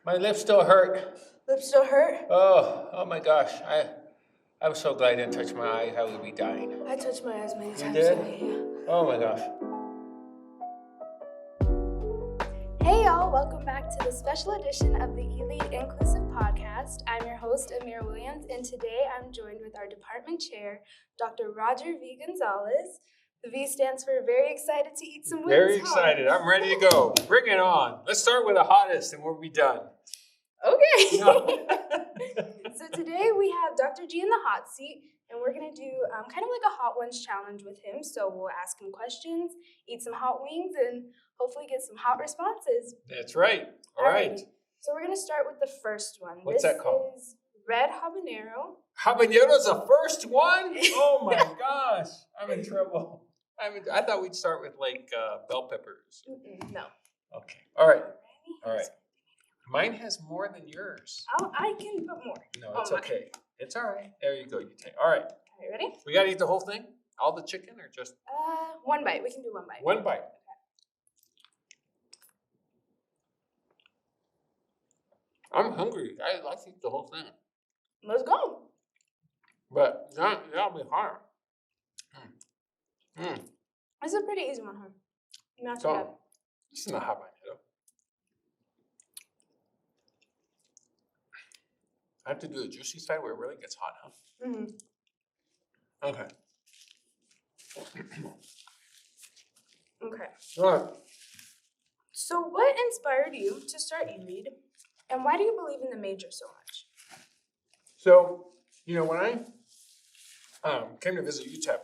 My lips still hurt. Lips still hurt? Oh my gosh. I'm so glad I didn't touch my eyes. I would be dying. I touched my eyes many times did? today, yeah. Oh my gosh. Hey y'all, welcome back to the special edition of the E-Lead Inclusive Podcast. I'm your host, Amir Williams, and today I'm joined with our department chair, Dr. Roger V. Gonzalez. The V stands for very excited to eat some wings. Very excited. I'm ready to go. Bring it on. Let's start with the hottest and we'll be done. Okay. No. So today we have Dr. G in the hot seat, and we're going to do kind of like a hot ones challenge with him. So we'll ask him questions, eat some hot wings, and hopefully get some hot responses. That's right. All right. So we're going to start with the first one. What's that called? This is red habanero. Habanero's the first one? Oh my gosh. I'm in trouble. I thought we'd start with like bell peppers. No. Okay. All right. All right. Mine has more than yours. I can put more. No, it's okay. It's all right. There you go. You take. All right. Are you ready? We got to eat the whole thing? All the chicken or just? One bite. We can do one bite. One bite. I'm hungry. I like to eat the whole thing. Let's go. But that'll be hard. This is a pretty easy one, huh? Not too bad. This is not habanero. I have to do the juicy side where it really gets hot, huh? Mm-hmm. Okay. Okay. All right. So what inspired you to start E-Lead, and why do you believe in the major so much? So, when I came to visit UTEP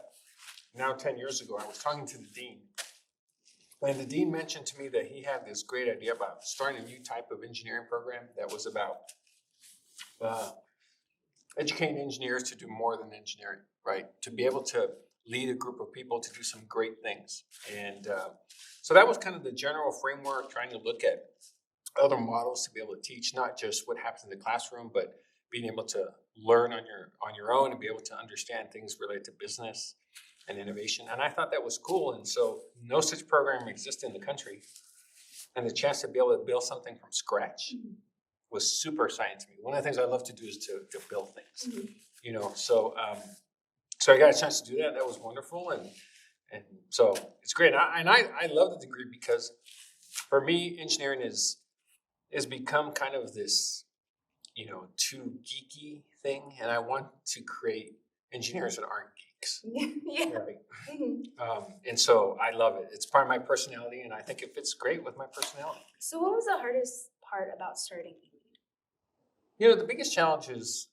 now 10 years ago, I was talking to the dean. And the dean mentioned to me that he had this great idea about starting a new type of engineering program that was about educating engineers to do more than engineering, right? To be able to lead a group of people to do some great things. And so that was kind of the general framework, trying to look at other models to be able to teach, not just what happens in the classroom, but being able to learn on your own and be able to understand things related to business and innovation. And I thought that was cool. And so no such program existed in the country. And the chance to be able to build something from scratch was super exciting to me. One of the things I love to do is to build things, So I got a chance to do that. That was wonderful. And so it's great. And I love the degree because for me, engineering is become kind of this, too geeky thing. And I want to create engineers that aren't geeks. Yeah. Right. And so I love it. It's part of my personality, and I think it fits great with my personality. So what was the hardest part about starting E-Lead? The biggest challenge is,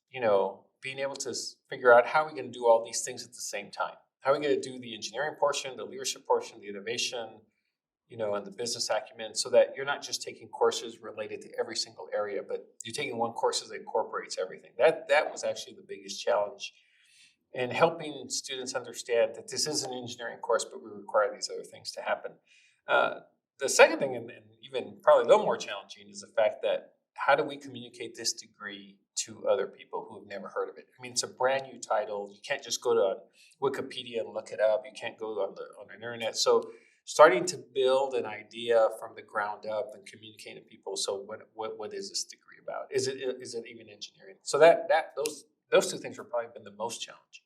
being able to figure out how we're going to do all these things at the same time. How are we going to do the engineering portion, the leadership portion, the innovation, and the business acumen, so that you're not just taking courses related to every single area, but you're taking one course that incorporates everything. That was actually the biggest challenge. And helping students understand that this is an engineering course, but we require these other things to happen. The second thing, and even probably a little more challenging, is the fact that how do we communicate this degree to other people who have never heard of it? I mean, it's a brand new title. You can't just go to Wikipedia and look it up. You can't go on the internet. So starting to build an idea from the ground up and communicate to people. So what is this degree about? Is it even engineering? So those two things have probably been the most challenging.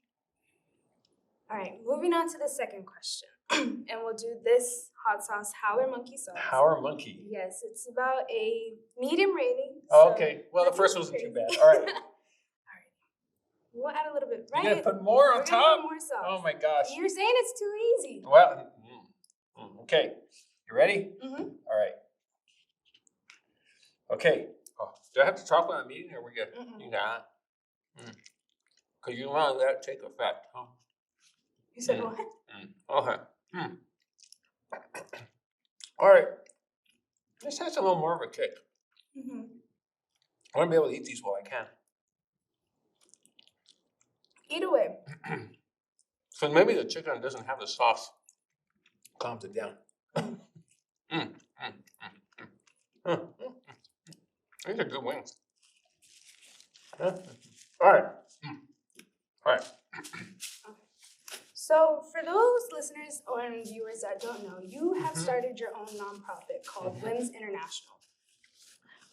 All right, moving on to the second question. And we'll do this hot sauce, Howler Monkey sauce. Howler Monkey. Yes, it's about a medium rating. Oh, okay. Well, the first wasn't too bad. All right. All right. We'll add a little bit, right? You're going to put more on top? Put more sauce. Oh, my gosh. You're saying it's too easy. Well, okay. You ready? Mm-hmm. All right. Okay. Oh, do I have to talk about a meeting, or are we good? You got it? Because you want to let it take effect, huh? You said what? Okay. All right. This has a little more of a kick. I want to be able to eat these while I can. Eat away. So maybe the chicken doesn't have the sauce. Calms it down. These are good wings. All right. All right. So for those listeners or viewers that don't know, you have started your own nonprofit called WIMS International.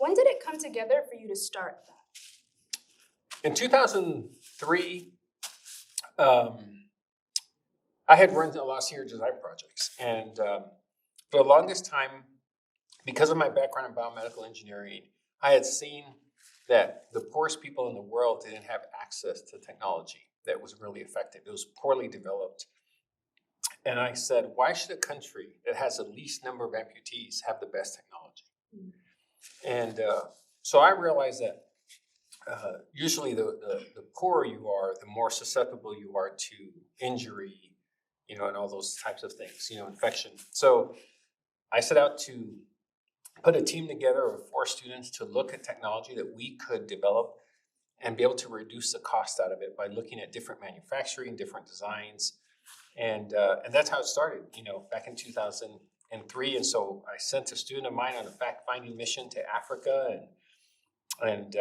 When did it come together for you to start that? In 2003, I had run a lot of senior design projects. And for the longest time, because of my background in biomedical engineering, I had seen that the poorest people in the world didn't have access to technology that was really effective. It was poorly developed. And I said, why should a country that has the least number of amputees have the best technology? And so I realized that usually the poorer you are, the more susceptible you are to injury, and all those types of things, infection. So I set out to put a team together of 4 students to look at technology that we could develop and be able to reduce the cost out of it by looking at different manufacturing, different designs. And that's how it started, back in 2003. And so I sent a student of mine on a fact-finding mission to Africa, and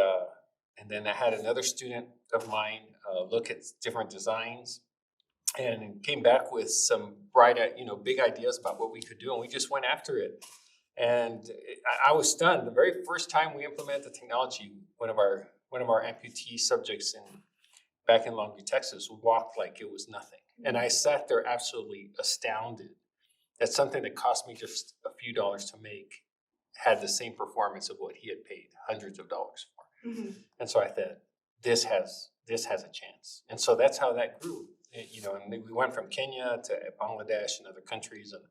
then I had another student of mine look at different designs, and came back with some bright, big ideas about what we could do, and we just went after it. And I was stunned. The very first time we implemented the technology, one of our amputee subjects back in Longview, Texas, walked like it was nothing. And I sat there absolutely astounded that something that cost me just a few dollars to make had the same performance of what he had paid hundreds of dollars for. Mm-hmm. And so I thought, this has a chance. And so that's how that grew. And we went from Kenya to Bangladesh and other countries, and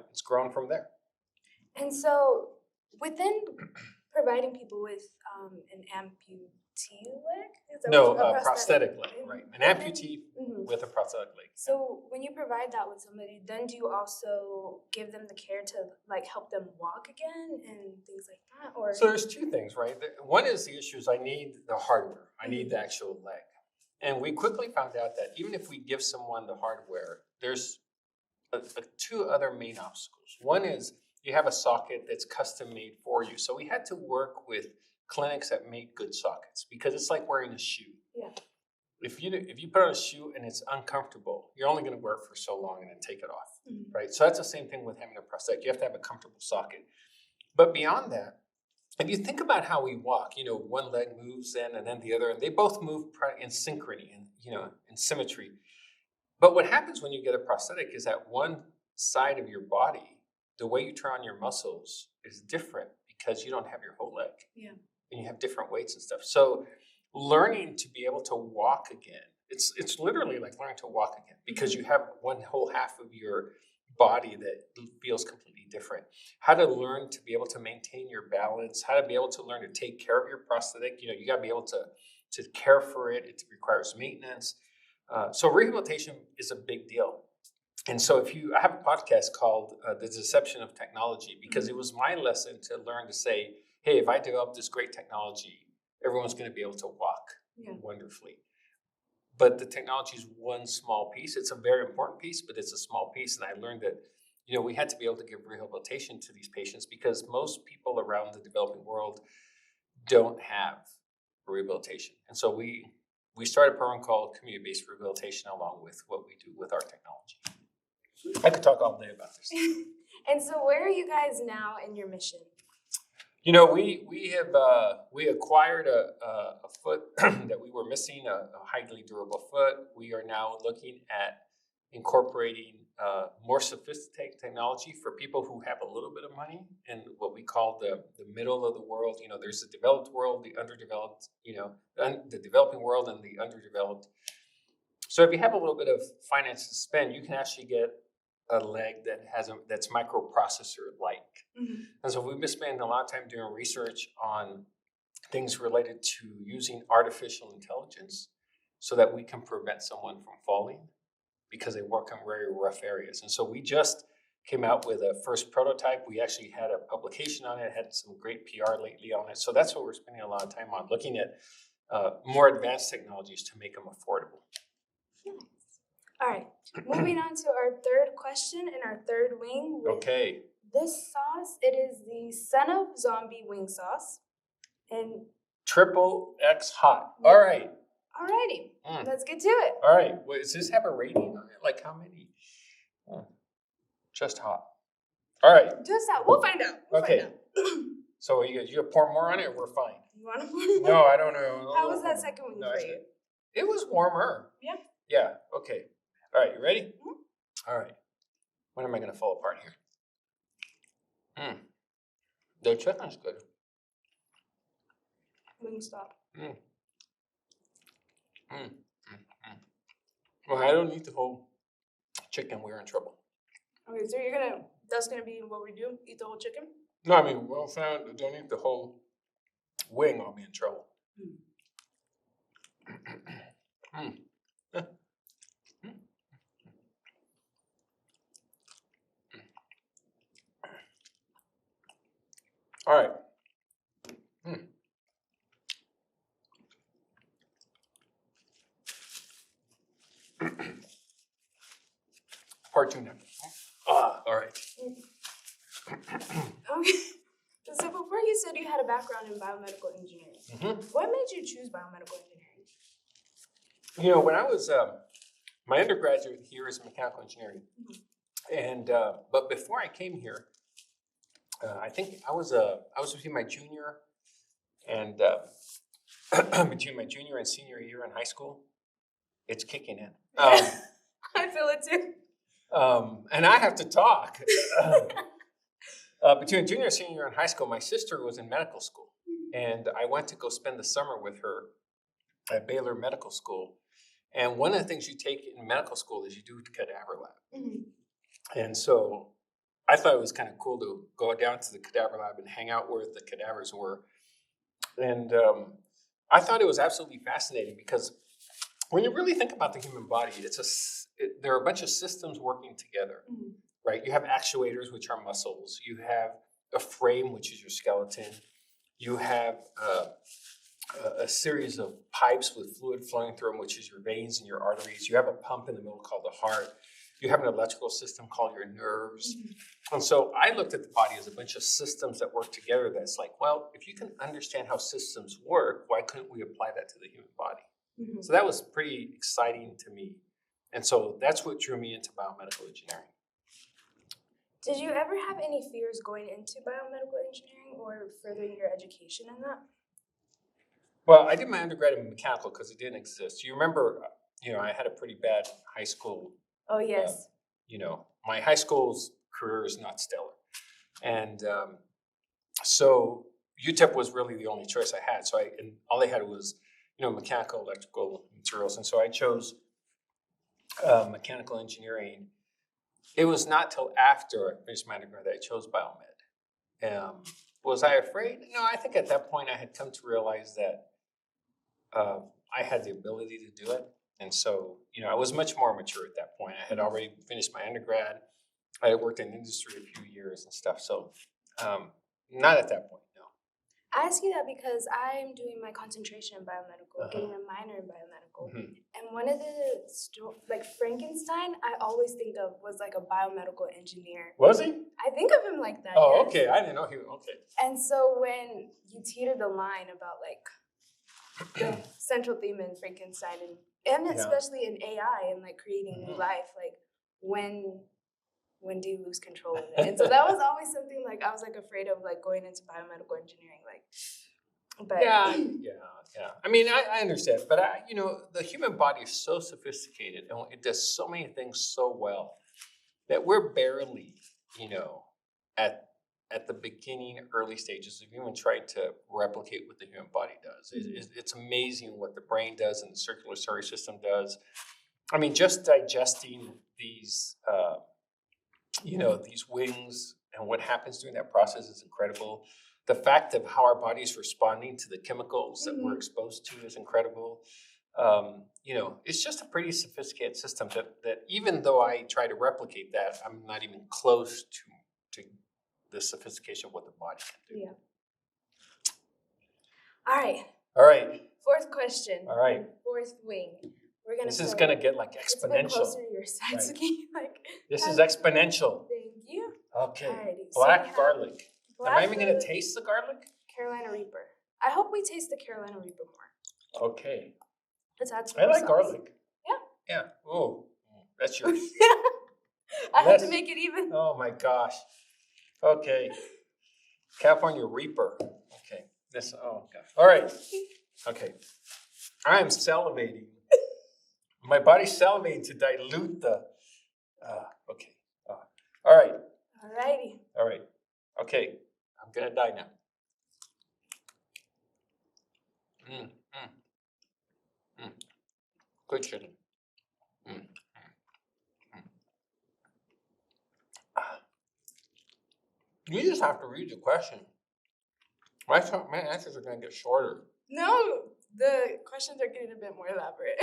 it's grown from there. And so, within providing people with an amputee leg, prosthetic leg, right? An amputee with a prosthetic leg. So, when you provide that with somebody, then do you also give them the care to help them walk again and things like that? Or so there's 2 things, right? One is the issue is I need the hardware. I need the actual leg. And we quickly found out that even if we give someone the hardware, there's 2 other main obstacles. One is you have a socket that's custom made for you. So we had to work with clinics that make good sockets, because it's like wearing a shoe. Yeah. If you put on a shoe and it's uncomfortable, you're only going to wear it for so long and then take it off, right? So that's the same thing with having a prosthetic. You have to have a comfortable socket. But beyond that, if you think about how we walk, one leg moves in and then the other, and they both move in synchrony and, in symmetry. But what happens when you get a prosthetic is that one side of your body, the way you turn on your muscles is different because you don't have your whole leg. Yeah. And you have different weights and stuff. So learning to be able to walk again, it's literally like learning to walk again, because you have one whole half of your body that feels completely different. How to learn to be able to maintain your balance, how to be able to learn to take care of your prosthetic. You got to be able to care for it. It requires maintenance. So rehabilitation is a big deal. And so I have a podcast called The Deception of Technology, because it was my lesson to learn to say, hey, if I develop this great technology, everyone's going to be able to walk wonderfully. But the technology is one small piece. It's a very important piece, but it's a small piece. And I learned that, we had to be able to give rehabilitation to these patients, because most people around the developing world don't have rehabilitation. And so we started a program called community-based rehabilitation, along with what we do with our technology. I could talk all day about this. And so where are you guys now in your mission? We acquired a foot that we were missing, a highly durable foot. We are now looking at incorporating more sophisticated technology for people who have a little bit of money in what we call the middle of the world. There's the developed world, the underdeveloped, the developing world and the underdeveloped. So if you have a little bit of finance to spend, you can actually get a leg that's microprocessor-like. Mm-hmm. And so we've been spending a lot of time doing research on things related to using artificial intelligence so that we can prevent someone from falling, because they work on very rough areas. And so we just came out with a first prototype. We actually had a publication on it, had some great PR lately on it. So that's what we're spending a lot of time on, looking at more advanced technologies to make them affordable. All right, moving on to our third question and our third wing. Okay. This sauce, it is the Son of Zombie wing sauce. And Triple X hot. All right. All righty, let's get to it. All right, does this have a rating on it? Like how many? Just hot. All right. Just hot, we'll find out. Okay. So you pour more on it, or we're fine? You want to pour? No, I don't know. How was that second one for you? It was warmer. Yeah. Yeah. Okay. All right. You ready? Mm-hmm. All right. When am I going to fall apart here? The chicken's good. Wingstop. Well, I don't eat the whole chicken. We're in trouble. Okay, so that's gonna be what we do? Eat the whole chicken? No, I mean, well found. Don't eat the whole wing. I'll be in trouble. All right. Part 2 now. All right. Okay. So before you said you had a background in biomedical engineering, what made you choose biomedical engineering? You know, when I was my undergraduate here is mechanical engineering, and but before I came here, I think I was between my junior and between my junior and senior year in high school. It's kicking in. I feel it too. And I have to talk. Between junior and senior year in high school, my sister was in medical school, and I went to go spend the summer with her at Baylor Medical School. And one of the things you take in medical school is you do cadaver lab. And so I thought it was kind of cool to go down to the cadaver lab and hang out where the cadavers were. And I thought it was absolutely fascinating because when you really think about the human body, there are a bunch of systems working together, right? You have actuators, which are muscles. You have a frame, which is your skeleton. You have a series of pipes with fluid flowing through them, which is your veins and your arteries. You have a pump in the middle called the heart. You have an electrical system called your nerves. And so I looked at the body as a bunch of systems that work together. That's like, well, if you can understand how systems work, why couldn't we apply that to the human body? So that was pretty exciting to me. And so that's what drew me into biomedical engineering. Did you ever have any fears going into biomedical engineering or furthering your education in that? Well, I did my undergrad in mechanical because it didn't exist. You remember, I had a pretty bad high school. Oh, yes. My high school's career is not stellar. And so UTEP was really the only choice I had. So all I had was, mechanical, electrical materials. And so I chose mechanical engineering. It was not till after I finished my undergrad that I chose biomed. Was I afraid? No, I think at that point I had come to realize that I had the ability to do it. And so, I was much more mature at that point. I had already finished my undergrad. I had worked in industry a few years and stuff. So not at that point, no. I ask you that because I'm doing my concentration in biomedical, getting a minor in biomedical. And one of the, Frankenstein, I always think of was like a biomedical engineer. Was he? I think of him like that. Oh, yes. Okay. I didn't know he was. Okay. And so when you teeter the line about the central theme in Frankenstein and especially in AI and creating new life, when do you lose control of it? And so that was always something I was afraid of going into biomedical engineering. But yeah. I mean, I understand, but the human body is so sophisticated and it does so many things so well that we're barely, at the beginning, early stages of even trying to replicate what the human body does. It's amazing what the brain does and the circulatory system does. I mean, just digesting these, these wings and what happens during that process is incredible. The fact of how our body is responding to the chemicals that we're exposed to is incredible. It's just a pretty sophisticated system that even though I try to replicate that, I'm not even close to the sophistication of what the body can do. Yeah. All right. Fourth question. All right. Fourth wing. This is going to get exponential. It's closer to your side, so this is exponential. Thank you. Okay. Alrighty. Black garlic. Black Am I even going to taste the garlic? Carolina Reaper. I hope we taste the Carolina Reaper more. Okay. Let's add some I like sauce. garlic. Yeah. Yeah. Oh, that's yours. I had to make it even. Oh my gosh. Okay. California Reaper. Okay. Oh, gosh. All right. Okay. I am salivating. My body's salivating to dilute the. Okay. All right. Alrighty. All right. Okay. I'm going to die now. Good chicken. You just have to read the question. My answers are going to get shorter. No, the questions are getting a bit more elaborate.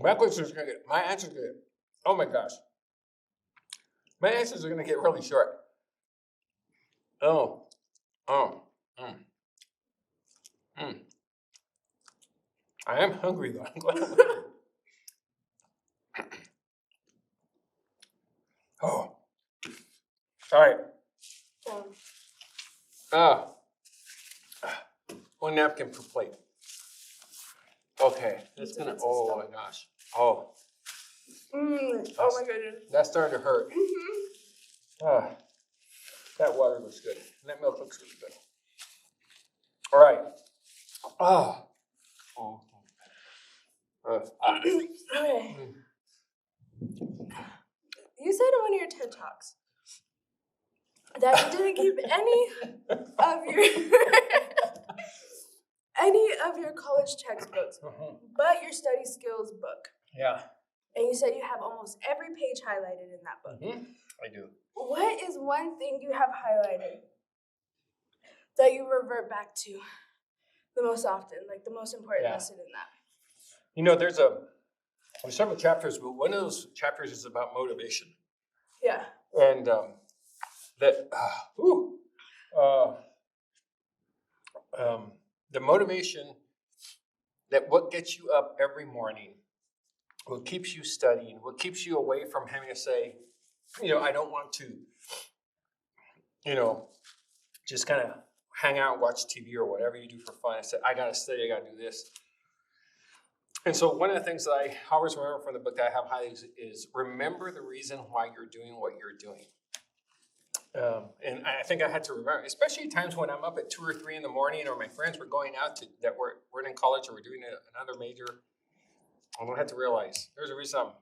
My answers are going to get, oh my gosh. My answers are going to get really short. I am hungry though. I'm glad I'm hungry. Oh. All right. One napkin per plate. Okay. That's gonna. Oh my gosh. Oh. Oh my goodness. That's starting to hurt. That water looks good. And that milk looks really good. All right. Okay. You said in one of your TED Talks that you didn't keep any of your college textbooks, but your study skills book. Yeah. And you said you have almost every page highlighted in that book. I do. What is one thing you have highlighted that you revert back to the most often, like the most important lesson in that? You know, there's several chapters, but one of those chapters is about motivation. Yeah. And the motivation, that what gets you up every morning, what keeps you studying, what keeps you away from having to say, I don't want to, just kind of hang out, watch TV or whatever you do for fun. I said, I got to study, I got to do this. And so one of the things that I always remember from the book that I have highlighted is remember the reason why you're doing what you're doing. And I think I had to remember, especially times when I'm up at 2 or 3 in the morning, or my friends were going out that weren't in college or were doing another major. I had to realize there's a reason I'm,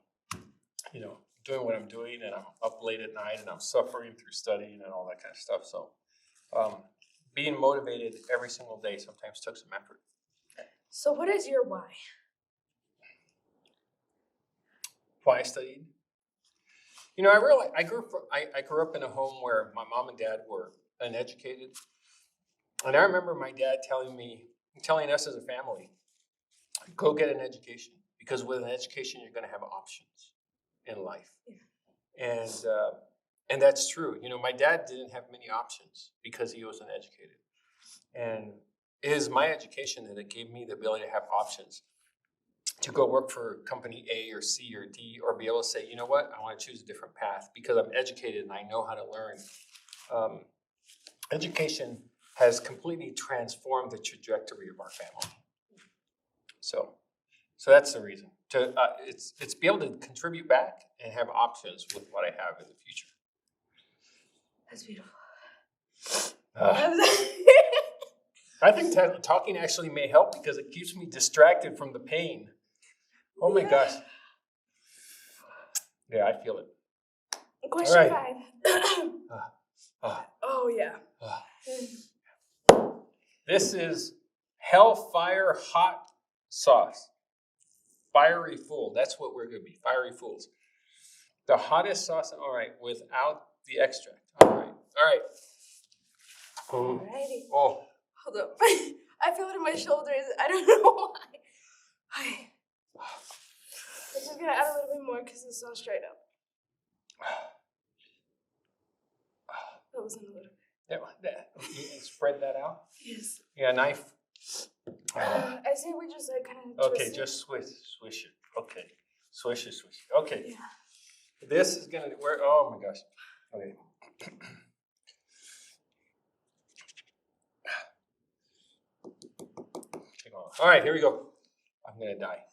doing what I'm doing, and I'm up late at night, and I'm suffering through studying and all that kind of stuff. So being motivated every single day sometimes took some effort. So what is your why? Why I studied? I grew up in a home where my mom and dad were uneducated. And I remember my dad telling us as a family, go get an education, because with an education, you're going to have options in life. Yeah. And that's true. My dad didn't have many options because he was uneducated. And it is my education that gave me the ability to have options, to go work for company A or C or D, or be able to say, you know what, I want to choose a different path because I'm educated and I know how to learn. Education has completely transformed the trajectory of our family. So that's the reason. It's be able to contribute back and have options with what I have in the future. That's beautiful. I think talking actually may help because it keeps me distracted from the pain. Oh my gosh. Yeah, I feel it. Question 5. Oh, yeah. This is Hellfire Hot Sauce. Fiery Fool. That's what we're going to be. Fiery Fools. The hottest sauce, all right, without the extract. All right. Alrighty. Oh. Hold up. I feel it in my shoulders. I don't know why. I'm just going to add a little bit more because it's so straight up. That wasn't a little bit. You spread that out? Yes. Yeah, knife. I say we just kind of okay, just swish it. Okay. Swish it. Okay. Yeah. This is going to work. Oh my gosh. Okay. All right, here we go. I'm going to die.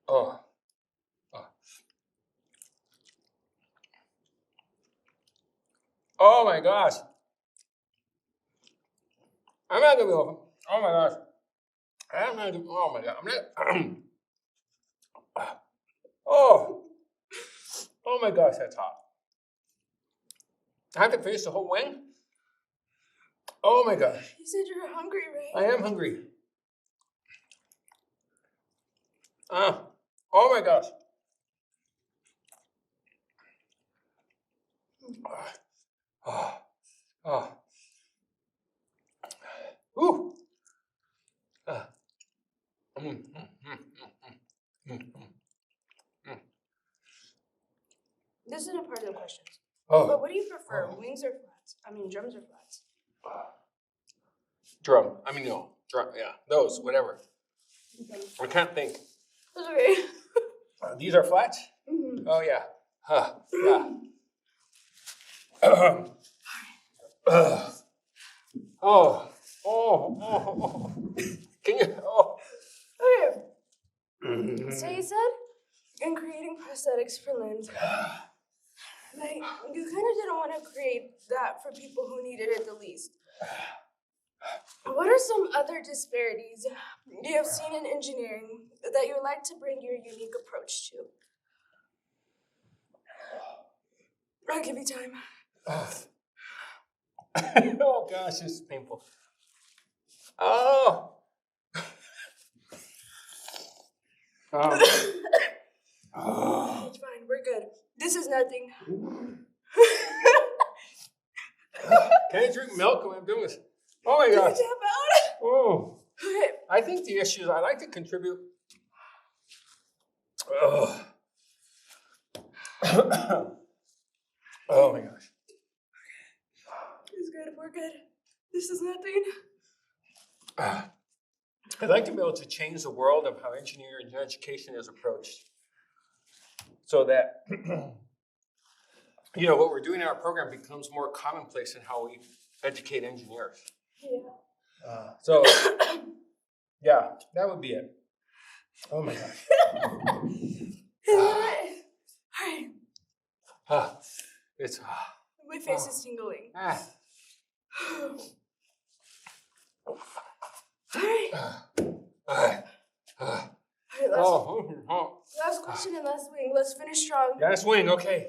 Oh. Oh my gosh. I'm not gonna be over. Oh my gosh. I'm not gonna, oh my god. I'm not Oh. Oh my gosh, that's hot. I have to finish the whole wing? Oh my gosh. You said you were hungry, right? I am hungry. Oh my gosh. Oh. Oh. Ooh. Mm, mm, mm, mm, mm, mm. This isn't part of the questions. Oh. But what do you prefer, wings or flats? I mean, drums or flats? Drum. I mean, no. Drum. Yeah. Those. Whatever. Okay. I can't think. That's okay. These are flats? Mm-hmm. Oh, yeah. Yeah. Oh. Can you? Oh. Okay. So you said in creating prosthetics for limbs, like you kind of didn't want to create that for people who needed it the least. What are some other disparities you have seen in engineering that you would like to bring your unique approach to? I'll give you time. Oh gosh, this is painful. Oh. Oh. It's fine, we're good. This is nothing. Can I drink milk when I'm doing this? Oh my gosh. Oh. Okay. I think the issue is I like to contribute. Oh. Oh my gosh. It's good, we're good. This is nothing. I'd like to be able to change the world of how engineering and education is approached. So that, what we're doing in our program becomes more commonplace in how we educate engineers. Yeah. So, yeah, that would be it. Oh my gosh. Alright. It's. My face is tingling. Alright. Last question and last swing. Let's finish strong. Last swing, okay.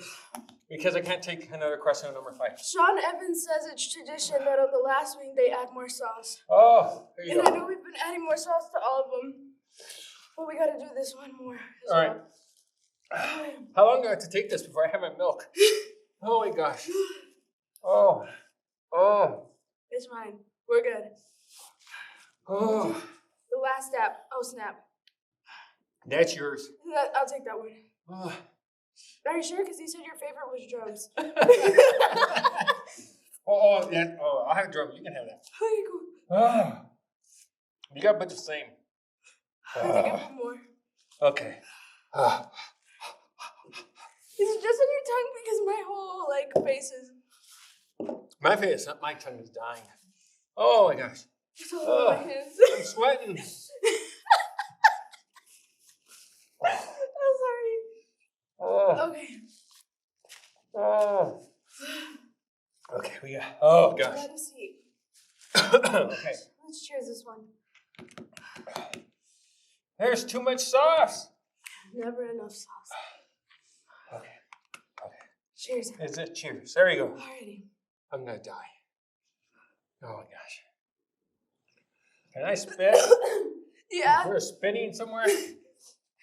Because I can't take another question on number 5. Sean Evans says it's tradition that on the last swing they add more sauce. Oh, there you And go. I know we've been adding more sauce to all of them. But we gotta do this one more. All right. How long do I have to take this before I have my milk? Oh my gosh. Oh. It's fine. We're good. Oh. The last step. Oh, snap. That's yours. I'll take that one. Oh. Are you sure? Because you said your favorite was drums. I'll have drum. You can have that. Okay, cool. Oh. You got a bunch of same. I think I put more. Okay. Is it just on your tongue? Because my whole face is. My tongue is dying. Oh my gosh. It's all over my hands. I'm sweating. I'm sorry. Okay. Okay, we got. Oh gosh. Let us see. Okay. Let's cheers this one. There's too much sauce. Never enough sauce. Okay. Cheers. Is it cheers? There you go. Alrighty. I'm gonna die. Oh my gosh. Can I spit? Yeah. Is there a spitting somewhere? Is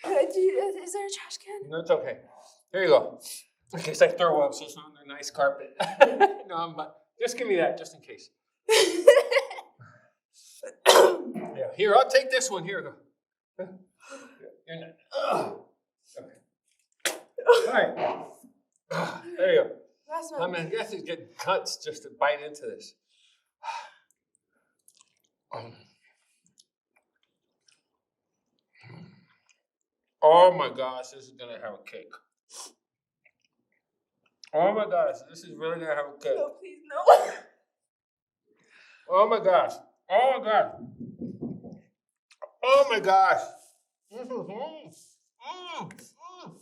there a trash can? No, it's okay. Here you go. In case I throw up, so it's on a nice carpet. No, just give me that, just in case. Yeah, here, I'll take this one. Here, go. You're not. Okay. All right. There you go. Last one. I guess it's getting cuts just to bite into this. Oh my gosh, this is gonna have a cake. Oh my gosh, this is really gonna have a cake. No, please, no. Oh my gosh. Oh my gosh. Oh my gosh.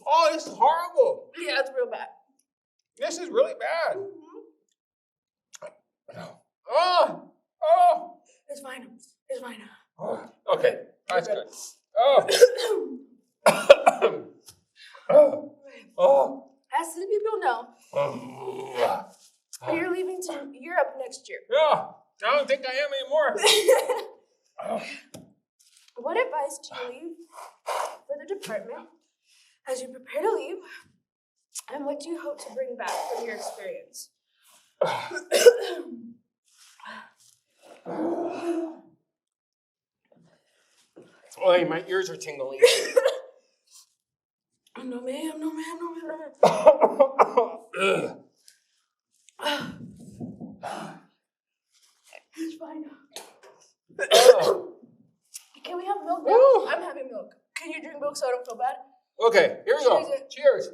Oh, this is horrible. Yeah, it's real bad. This is really bad. Oh, oh. It's fine. It's fine. Okay, that's good. Oh. Oh. As sleepy people know, Oh. you're leaving to Europe next year. Yeah, I don't think I am anymore. Oh. What advice do you leave for the department as you prepare to leave? And what do you hope to bring back from your experience? Oh, my ears are tingling. No, ma'am. No, ma'am. No, ma'am. It's fine. Can we have milk now? I'm having milk. Can you drink milk so I don't feel bad? Okay, here we go. Cheers.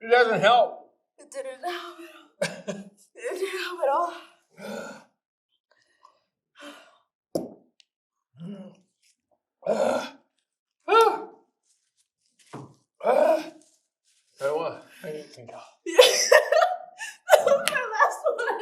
It doesn't help. It didn't help at all. It didn't help at all. I don't want anything else. That was my last one.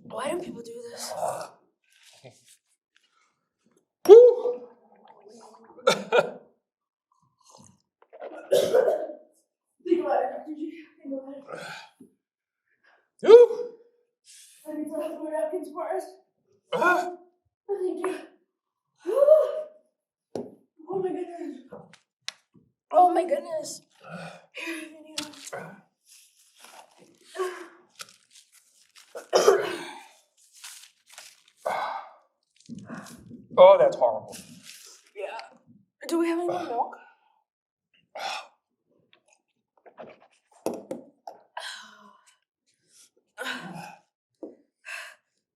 Why do people do this? Think about it, Dr. G. Think about it. I need to have more napkins for us. Thank you. Oh my goodness. Oh my goodness. Here, you need one. Oh, that's horrible. Yeah. Do we have any more milk?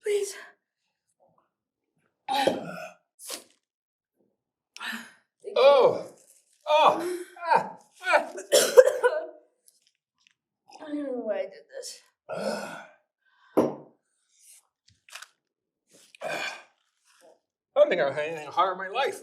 Please. Oh. I don't know why I did this. I don't think I've had anything harder in my life.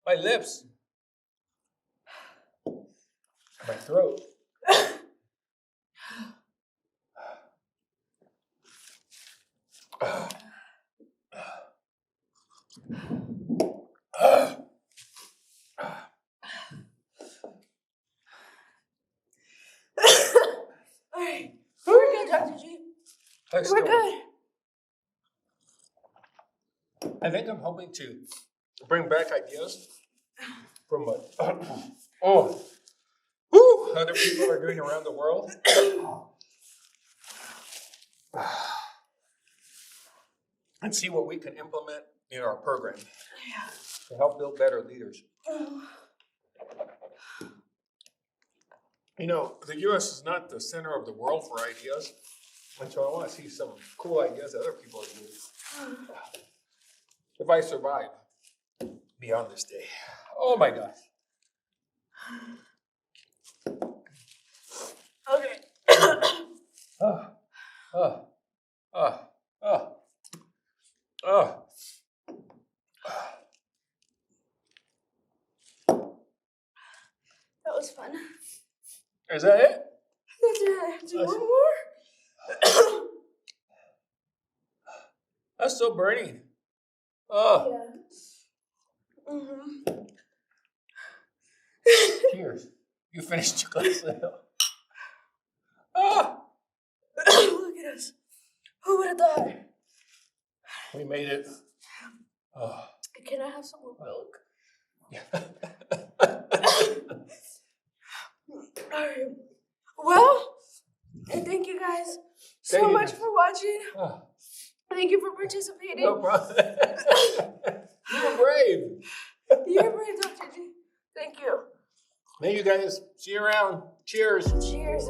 My lips. My throat. Alright, we're good, Dr. G. We're good. I think I'm hoping to bring back ideas from what other people are doing around the world. And see what we can implement in our program to help build better leaders. You know, the U.S. is not the center of the world for ideas, and so I want to see some cool ideas that other people are doing. If I survive beyond this day. Oh my gosh. Okay. That was fun. Is that it? That's it. Do one more? That's still burning. Yeah. Cheers. You finished your glass of milk. Look at us. Who would have thought? We made it. Can I have some more milk? Alright. Well, and thank you guys so much for watching. Thank you for participating. No problem. You were brave. You're Thank you guys. See you around. Cheers. Cheers.